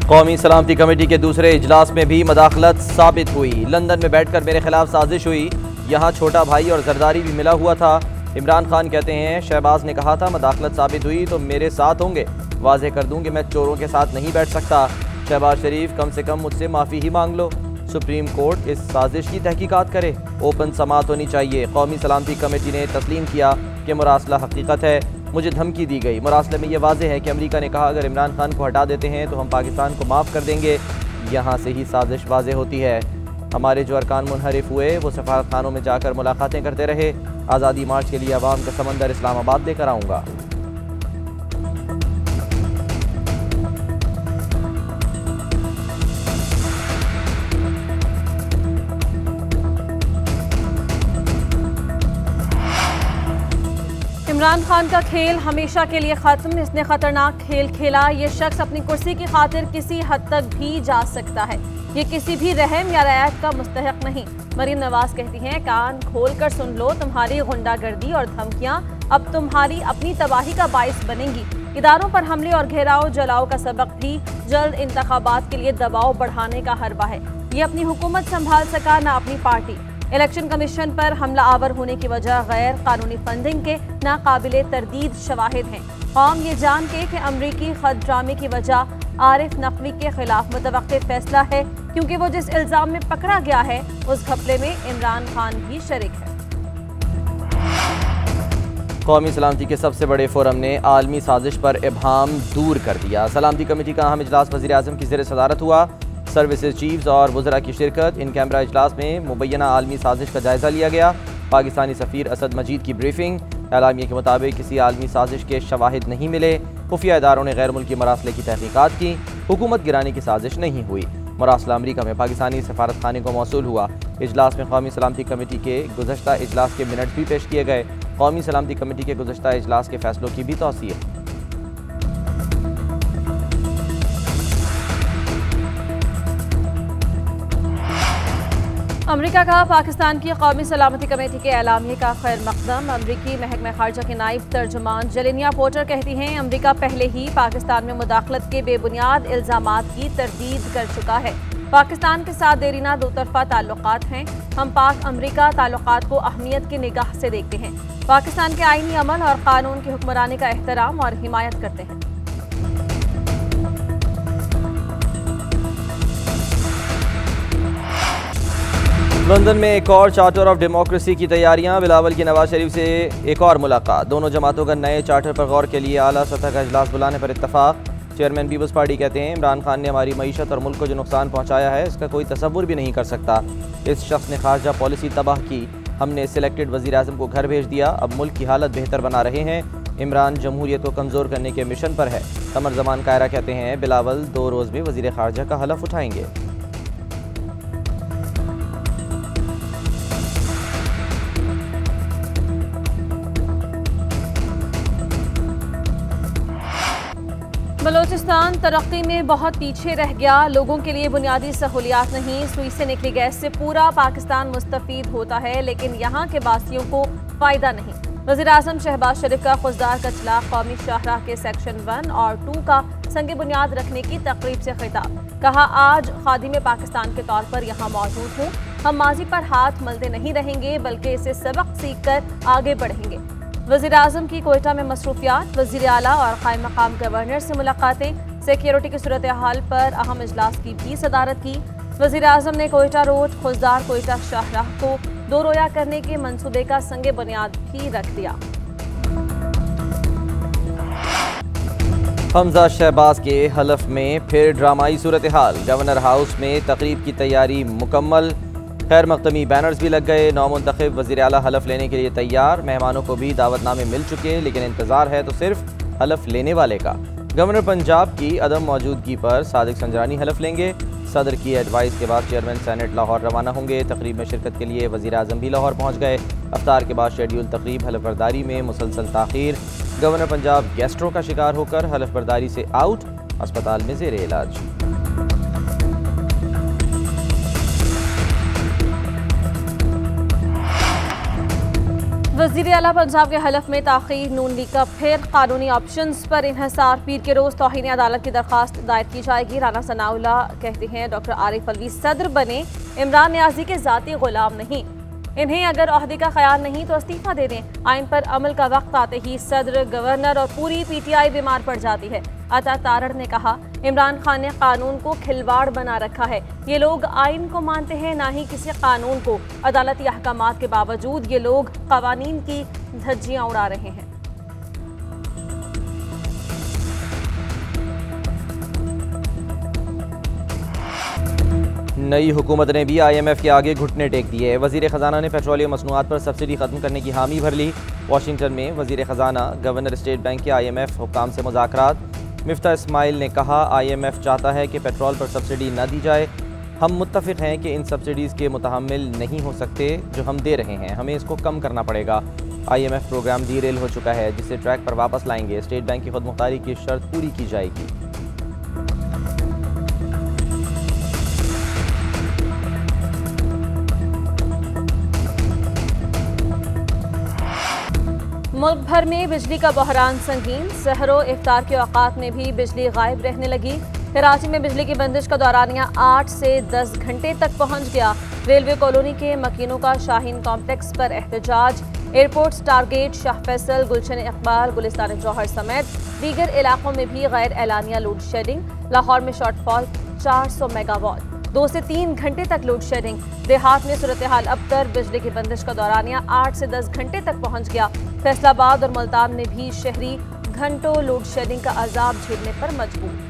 कौमी सलामती कमेटी के दूसरे इजलास में भी मदाखलत साबित हुई। लंदन में बैठकर मेरे खिलाफ साजिश हुई। यहाँ छोटा भाई और जरदारी भी मिला हुआ था। इमरान खान कहते हैं शहबाज ने कहा था मदाखलत साबित हुई तो मेरे साथ होंगे। वाज़ेह कर दूं कि मैं चोरों के साथ नहीं बैठ सकता। शहबाज शरीफ कम से कम मुझसे माफ़ी ही मांग लो। सुप्रीम कोर्ट इस साजिश की तहकीकात करे। ओपन समाअत होनी चाहिए। कौमी सलामती कमेटी ने तस्लीम किया कि मुरासला हकीकत है। मुझे धमकी दी गई। मुरासले में यह वाज़ेह है कि अमेरिका ने कहा अगर इमरान खान को हटा देते हैं तो हम पाकिस्तान को माफ़ कर देंगे। यहाँ से ही साजिश वाज़ेह होती है। हमारे जो अरकान मुनहरिफ हुए वो सफारत खानों में जाकर मुलाकातें करते रहे। आज़ादी मार्च के लिए अवाम का समंदर इस्लामाबाद लेकर आऊँगा। इमरान खान का खेल हमेशा के लिए खत्म। इसने खतरनाक खेल खेला। ये शख्स अपनी कुर्सी की खातिर किसी हद तक भी जा सकता है। ये किसी भी रहम या रियायत का मुस्तहक नहीं। मरीम नवाज कहती हैं कान खोल कर सुन लो, तुम्हारी गुंडागर्दी और धमकियां अब तुम्हारी अपनी तबाही का बाइस बनेंगी। इदारों पर हमले और घेराव जलाओ का सबक भी जल्द इंतखाबात के लिए दबाव बढ़ाने का हरबा है। ये अपनी हुकूमत संभाल सका न अपनी पार्टी। इलेक्शन कमीशन पर हमला आवर होने की वजह गैर कानूनी फंडिंग के नाकाबिले तरदीद शवाहिद हैं। कौम ये जान के कि अमरीकी खत ड्रामे की वजह आरिफ नकवी के खिलाफ मुतवक्किल फैसला है, क्योंकि वो जिस इल्ज़ाम में पकड़ा गया है उस घपले में इमरान खान भी शरीक है। कौमी सलामती के सबसे बड़े फोरम ने आलमी साजिश पर इब्हाम दूर कर दिया। सलामती कमेटी का अहम इजलास वज़ीर आज़म की ज़ेर सदारत हुआ। सर्विसेज चीफ्स और वज़रा की शिरकत। इन कैमरा इजलास में मुबैना आलमी साजिश का जायज़ा लिया गया। पाकिस्तानी सफ़ीर असद मजीद की ब्रीफिंग। एलामिया के मुताबिक किसी आलमी साजिश के शवाहिद नहीं मिले। खुफिया इदारों ने गैर मुल्की मरासले की तहकीकात की। हुकूमत गिराने की साजिश नहीं हुई। मरासला अमरीका में पाकिस्तानी सफारत खाने को मौसूल हुआ। इजलास में कौमी सलामती कमेटी के गुज़श्ता इजलास के मिनट भी पेश किए गए। कौमी सलामती कमेटी के गुज़श्ता इजलास के फैसलों की भी तौसीह। अमेरिका का पाकिस्तान की कौमी सलामती कमेटी के एलामिये का खैर मकदम। अमरीकी महकमा खारजा के नायब तर्जुमान जेलेनिया पोर्टर कहती हैं अमरीका पहले ही पाकिस्तान में मुदाखलत के बेबुनियाद इल्ज़ामात की तरदीद कर चुका है। पाकिस्तान के साथ देरीना दो तरफा ताल्लुकात हैं। हम पाक अमरीका ताल्लुकात को अहमियत की निगाह से देखते हैं। पाकिस्तान के आईनी अमल और कानून की हुक्मरानी का एहतराम और हिमायत करते हैं। लंदन में एक और चार्टर ऑफ डेमोक्रेसी की तैयारियां। बिलावल की नवाज शरीफ से एक और मुलाकात। दोनों जमातों का नए चार्टर पर गौर के लिए आला सतह का इजलास बुलाने पर इत्तफाक। चेयरमैन पीपल्स पार्टी कहते हैं इमरान खान ने हमारी मईशत और मुल्क को जो नुकसान पहुंचाया है इसका कोई तसव्वुर भी नहीं कर सकता। इस शख्स ने खारजा पॉलिसी तबाह की। हमने सिलेक्टेड वज़ीर आज़म को घर भेज दिया। अब मुल्क की हालत बेहतर बना रहे हैं। इमरान जमहूरियत को कमज़ोर करने के मिशन पर है। कमर जमान कायरा कहते हैं बिलावल 2 रोज़ में वज़ीर खारजा का हलफ उठाएंगे। बलोचिस्तान तरक्की में बहुत पीछे रह गया। लोगों के लिए बुनियादी सहूलियात नहीं। सुई से निकली गैस से पूरा पाकिस्तान मुस्तफीद होता है, लेकिन यहाँ के बासियों को फ़ायदा नहीं। वज़ीर आज़म शहबाज शरीफ का खुजदार कचला कौमी शाहराह के सेक्शन 1 और 2 का संग बुनियाद रखने की तकरीब से खिताब। कहा आज खादिम पाकिस्तान के तौर पर यहाँ मौजूद हूँ। हम माजी पर हाथ मलते नहीं रहेंगे बल्कि इसे सबक सीख कर आगे बढ़ेंगे। वज़ीर आज़म की कोयटा में मसरूफियात। वज़ीर आला और कायम मकाम गवर्नर से मुलाकातें। सिक्योरिटी की सूरत हाल पर अहम इजलास की भी सदारत की। वज़ीर आज़म ने कोयटा रोड खुजदार कोयटा शाहराह को 2 रोया करने के मंसूबे का संग बुनियाद भी रख दिया। हमजा शहबाज के हलफ में फिर ड्रामाई सूरत हाल। गवर्नर हाउस में तकरीब की तैयारी मुकम्मल। खैर मकदमी बैनर्स भी लग गए। नौमुंतखब वज़ीर आला हलफ लेने के लिए तैयार। मेहमानों को भी दावतनामे मिल चुके, लेकिन इंतज़ार है तो सिर्फ हलफ लेने वाले का। गवर्नर पंजाब की अदम मौजूदगी पर सादिक संजरानी हलफ लेंगे। सदर की एडवाइस के बाद चेयरमैन सेनेट लाहौर रवाना होंगे। तकरीब में शिरकत के लिए वज़ीर आज़म भी लाहौर पहुँच गए। अफ्तार के बाद शेड्यूल तकरीब हलफ बर्दारी में मुसलसल ताख़ीर। गवर्नर पंजाब गैस्ट्रो का शिकार होकर हलफ बर्दारी से आउट, अस्पताल में ज़ेर इलाज। वज़ीर आला पंजाब के हलफ में ताख़ीर, नून लीग का फिर कानूनी ऑप्शंस पर इन्हिसार, पीर के रोज़ तौहीन अदालत की दरख्वास्त दायर की जाएगी। राना सनाउल्लाह कहते हैं डॉक्टर आरिफ अलवी सदर बने, इमरान नियाजी के ज़ाती गुलाम नहीं, इन्हें अगर ओहदे का ख्याल नहीं तो इस्तीफा दे दें। आइन पर अमल का वक्त आते ही सदर, गवर्नर और पूरी PTI बीमार पड़ जाती है। अता तारड़ ने कहा, इमरान खान ने कानून को खिलवाड़ बना रखा है। ये लोग आइन को मानते हैं, ना ही किसी कानून को। अदालती अहकामात के बावजूद ये लोग कवानीन की धज्जियां उड़ा रहे हैं। नई हुकूमत ने भी IMF के आगे घुटने टेक दिए। वज़ीर ख़जाना ने पेट्रोलियम मसनूआत पर सब्सिडी ख़त्म करने की हामी भर ली। वाशिंगटन में वज़ीर ख़जाना, गवर्नर स्टेट बैंक के IMF हुक्काम से मुज़ाकरात। मिफ्ता इस्माइल ने कहा, IMF चाहता है कि पेट्रोल पर सब्सिडी न दी जाए। हम मुत्तफ़िक़ हैं कि इन सब्सिडीज़ के मुतहम्मिल नहीं हो सकते जो हम दे रहे हैं, हमें इसको कम करना पड़ेगा। IMF प्रोग्राम डीरेल हो चुका है, जिसे ट्रैक पर वापस लाएंगे। स्टेट बैंक की खुदमुख्तारी की शर्त पूरी की जाएगी। मुल्क भर में बिजली का बहरान संगीन, सहरो इफ्तार के औकात में भी बिजली गायब रहने लगी। कराची में बिजली की बंदिश का दौरानिया 8 से 10 घंटे तक पहुंच गया। रेलवे कॉलोनी के मकीनों का शाहीन कॉम्प्लेक्स पर एहतजाज। एयरपोर्ट, टारगेट, शाह फैसल, गुलशन इकबाल, गुलिस्तान जौहर समेत दीगर इलाकों में भी गैर एलानिया लोड शेडिंग। लाहौर में शॉर्टफॉल 400 मेगावाट, 2 से 3 घंटे तक लोड शेडिंग। देहात में सूरत हाल अबतर, बिजली की बंदिश का दौरानिया 8 से 10 घंटे तक पहुंच गया। फैसलाबाद और मुल्तान में भी शहरी घंटों लोड शेडिंग का अजाब झेलने पर मजबूर।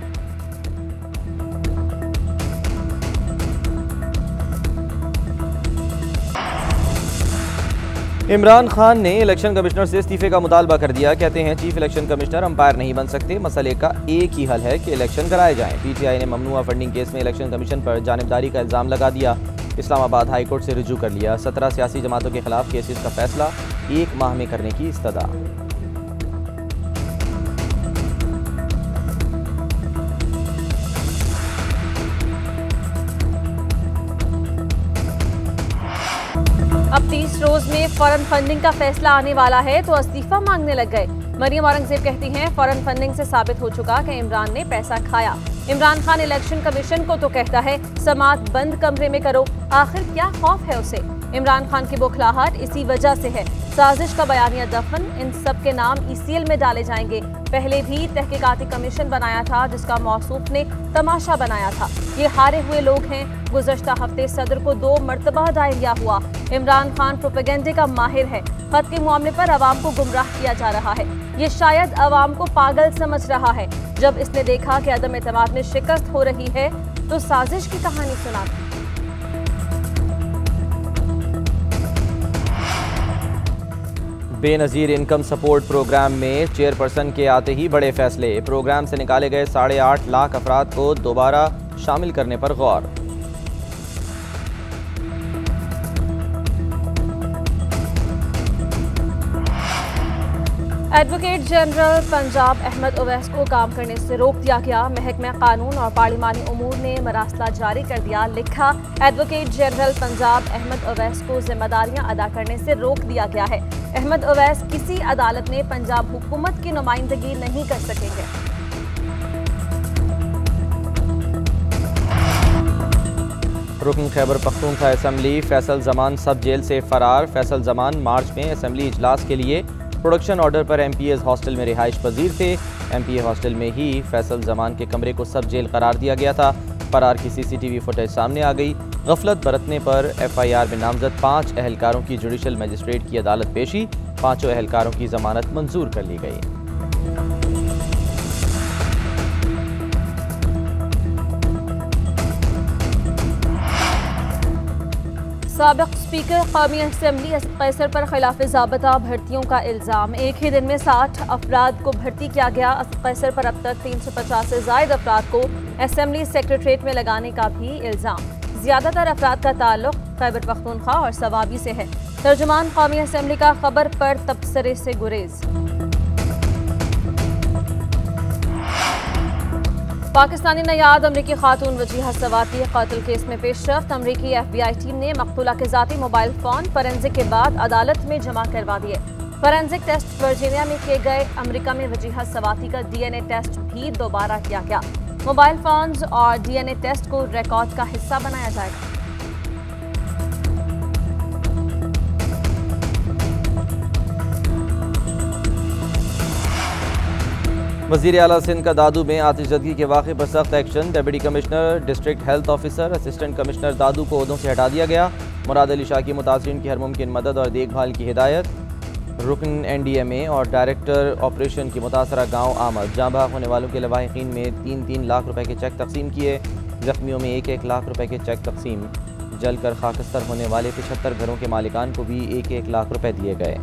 इमरान खान ने इलेक्शन कमिश्नर से इस्तीफे का मुतालबा कर दिया। कहते हैं चीफ इलेक्शन कमिश्नर अंपायर नहीं बन सकते, मसले का एक ही हल है कि इलेक्शन कराए जाएं। PTI ने ममनुआ फंडिंग केस में इलेक्शन कमीशन पर जानिबदारी का इल्ज़ाम लगा दिया। इस्लामाबाद हाई कोर्ट से रुजू कर लिया। 17 सियासी जमातों के खिलाफ केसेस का फैसला 1 माह में करने की इस्तदा। अब 30 रोज में फौरन फंडिंग का फैसला आने वाला है तो इस्तीफा मांगने लग गए। मरियम औरंगजेब कहती हैं, फौरन फंडिंग से साबित हो चुका कि इमरान ने पैसा खाया। इमरान खान इलेक्शन कमीशन को तो कहता है समात बंद कमरे में करो, आखिर क्या खौफ है उसे। इमरान खान की बौखलाहट इसी वजह से है। साजिश का बयानिया दफन, इन सब के नाम ECL में डाले जाएंगे। पहले भी तहकीकाती कमीशन बनाया था जिसका मौसूफ ने तमाशा बनाया था। ये हारे हुए लोग हैं। गुज़श्ता हफ्ते सदर को 2 मरतबा डायरिया हुआ। इमरान खान प्रोपेगेंडे का माहिर है। खत के मामले पर आवाम को गुमराह किया जा रहा है। ये शायद आवाम को पागल समझ रहा है। जब इसने देखा कि अदम एतमाद में शिकस्त हो रही है तो साजिश की कहानी सुना। बेनज़ीर इनकम सपोर्ट प्रोग्राम में चेयरपर्सन के आते ही बड़े फैसले। प्रोग्राम से निकाले गए 8.5 लाख अफराद को दोबारा शामिल करने पर गौर। एडवोकेट जनरल पंजाब अहमद ओवैस को काम करने से रोक दिया गया। महकमा कानून और पार्लिमानी उमूर ने मरासला जारी कर दिया। लिखा, एडवोकेट जनरल पंजाब अहमद ओवैस को जिम्मेदारियां अदा करने से रोक दिया गया है। अहमद ओवैस किसी अदालत में पंजाब हुकूमत की नुमाइंदगी नहीं कर सकेंगे। रुकन खैबर पख्तूनख्वा असेंबली फैसल जमान सब जेल से फरार। फैसल जमान मार्च में असेंबली इजलास के लिए प्रोडक्शन ऑर्डर पर MPAs हॉस्टल में रिहाइश पजीर थे। MPA हॉस्टल में ही फैसल जमान के कमरे को सब जेल करार दिया गया था। फरार की CCTV फुटेज सामने आ गई। गफलत बरतने पर FIR में नामजद 5 अहलकारों की जुडिशल मजिस्ट्रेट की अदालत पेशी। 5 अहलकारों की जमानत मंजूर कर ली गई। साबिक स्पीकर कौमी असेंबली असद कैसर पर खिलाफ ज़ाब्ता भर्तियों का इल्ज़ाम। एक ही दिन में 60 अफराद को भर्ती किया गया। असद कैसर पर अब तक 350 से ज़ायद अफराद को असेंबली सेक्रेटरीट में लगाने का भी इल्ज़ाम। ज़्यादातर अफराद का ताल्लुक खैबर पख्तूनख्वा और सवाबी से है। तर्जुमान कौमी असेंबली का खबर पर तबसरे से गुरेज। पाकिस्तानी नयाद अमरीकी खातून वजीहा सवाती कत्ल केस में पेशरफ्त। अमरीकी FBI टीम ने मकतूला के ज़ाती मोबाइल फ़ोन फोरेंसिक के बाद अदालत में जमा करवा दिए। फोरेंसिक टेस्ट वर्जीनिया में किए गए। अमरीका में वजीहा सवाती का DNA टेस्ट भी दोबारा किया गया। मोबाइल फ़ोन्स और DNA टेस्ट को रिकॉर्ड का हिस्सा बनाया जाएगा। वज़ीर आला सिंध का दादू में आतिशज़दगी के वाक़े पर सख्त action. Deputy commissioner, district health officer, assistant commissioner Dadu को ओहदों से हटा दिया गया। मुराद अली शाह की मुतासिरीन की हर मुमकिन मदद और देखभाल की हिदायत। रुकन NDMA और डायरेक्टर ऑपरेशन की मुतासरा गाँव आमद। जाँ बहक होने वालों के लवाहिकीन में 3-3 लाख रुपए के चेक तकसीम किए। ज़ख्मियों में 1-1 लाख रुपए के चेक तकसीम। जलकर खाकस्तर होने वाले 75 घरों के मालिकान को भी 1-1 लाख रुपए दिए गए।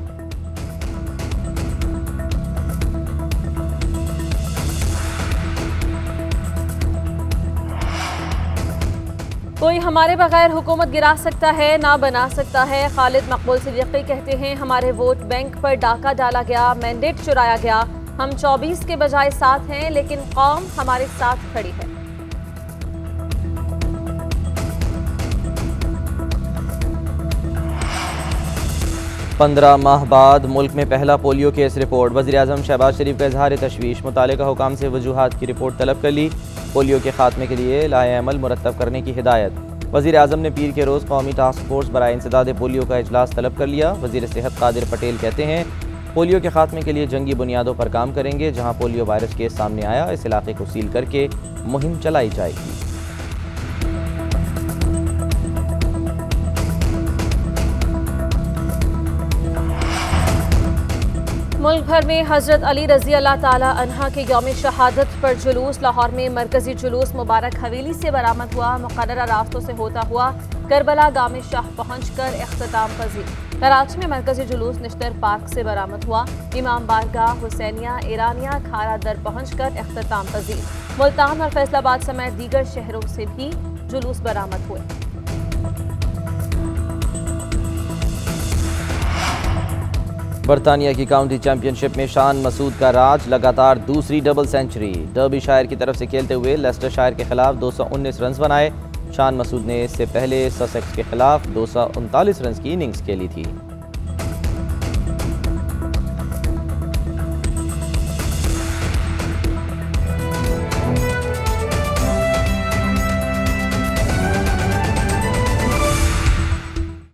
कोई हमारे बगैर हुकूमत गिरा सकता है ना बना सकता है। खालिद मकबूल सिद्दीकी कहते हैं हमारे वोट बैंक पर डाका डाला गया, मैंडेट चुराया गया। हम 24 के बजाय 7 हैं, लेकिन कौम हमारे साथ खड़ी है। पंद्रह माह बाद मुल्क में पहला पोलियो केस रिपोर्ट। वज़ीर-ए-आज़म शहबाज शरीफ का इज़हार तशवीश। मुतालिका हुकाम से वजूहात की रिपोर्ट तलब कर ली। पोलियो के खात्मे के लिए लाए-अमल मुरतब करने की हिदायत। वज़ीर-ए-आज़म ने पीर के रोज़ कौमी टास्क फोर्स बराए इंसदाद पोलियो का इजलास तलब कर लिया। वज़ीर सेहत कादिर पटेल कहते हैं पोलियो के खात्मे के लिए जंगी बुनियादों पर काम करेंगे। जहाँ पोलियो वायरस केस सामने आया इस इलाके को सील करके मुहिम चलाई जाएगी। मुल्क भर में हजरत अली रजी अल्लाह ताला अन्हा के यौम शहादत पर जुलूस। लाहौर में मरकजी जुलूस मुबारक हवेली से बरामद हुआ। मुक़र्ररा रास्तों से होता हुआ करबला गाम शाह पहुंचकर इख्तिताम पजीर। कराची में मरकजी जुलूस निश्तर पार्क से बरामद हुआ। इमाम बारगाह, हुसैनिया, ईरानिया, खारा दर पहुंचकर इख्तिताम पजीर। मुल्तान और फैसलाबाद समेत दीगर शहरों से भी जुलूस बरामद हुए। बरतानिया की काउंटी चैंपियनशिप में शान मसूद का राज। लगातार दूसरी डबल सेंचुरी। डर्बीशायर की तरफ से खेलते हुए लेस्टरशायर के खिलाफ 219 रन बनाए। शान मसूद ने इससे पहले ससेक्स के खिलाफ 239 रन की इनिंग्स खेली थी।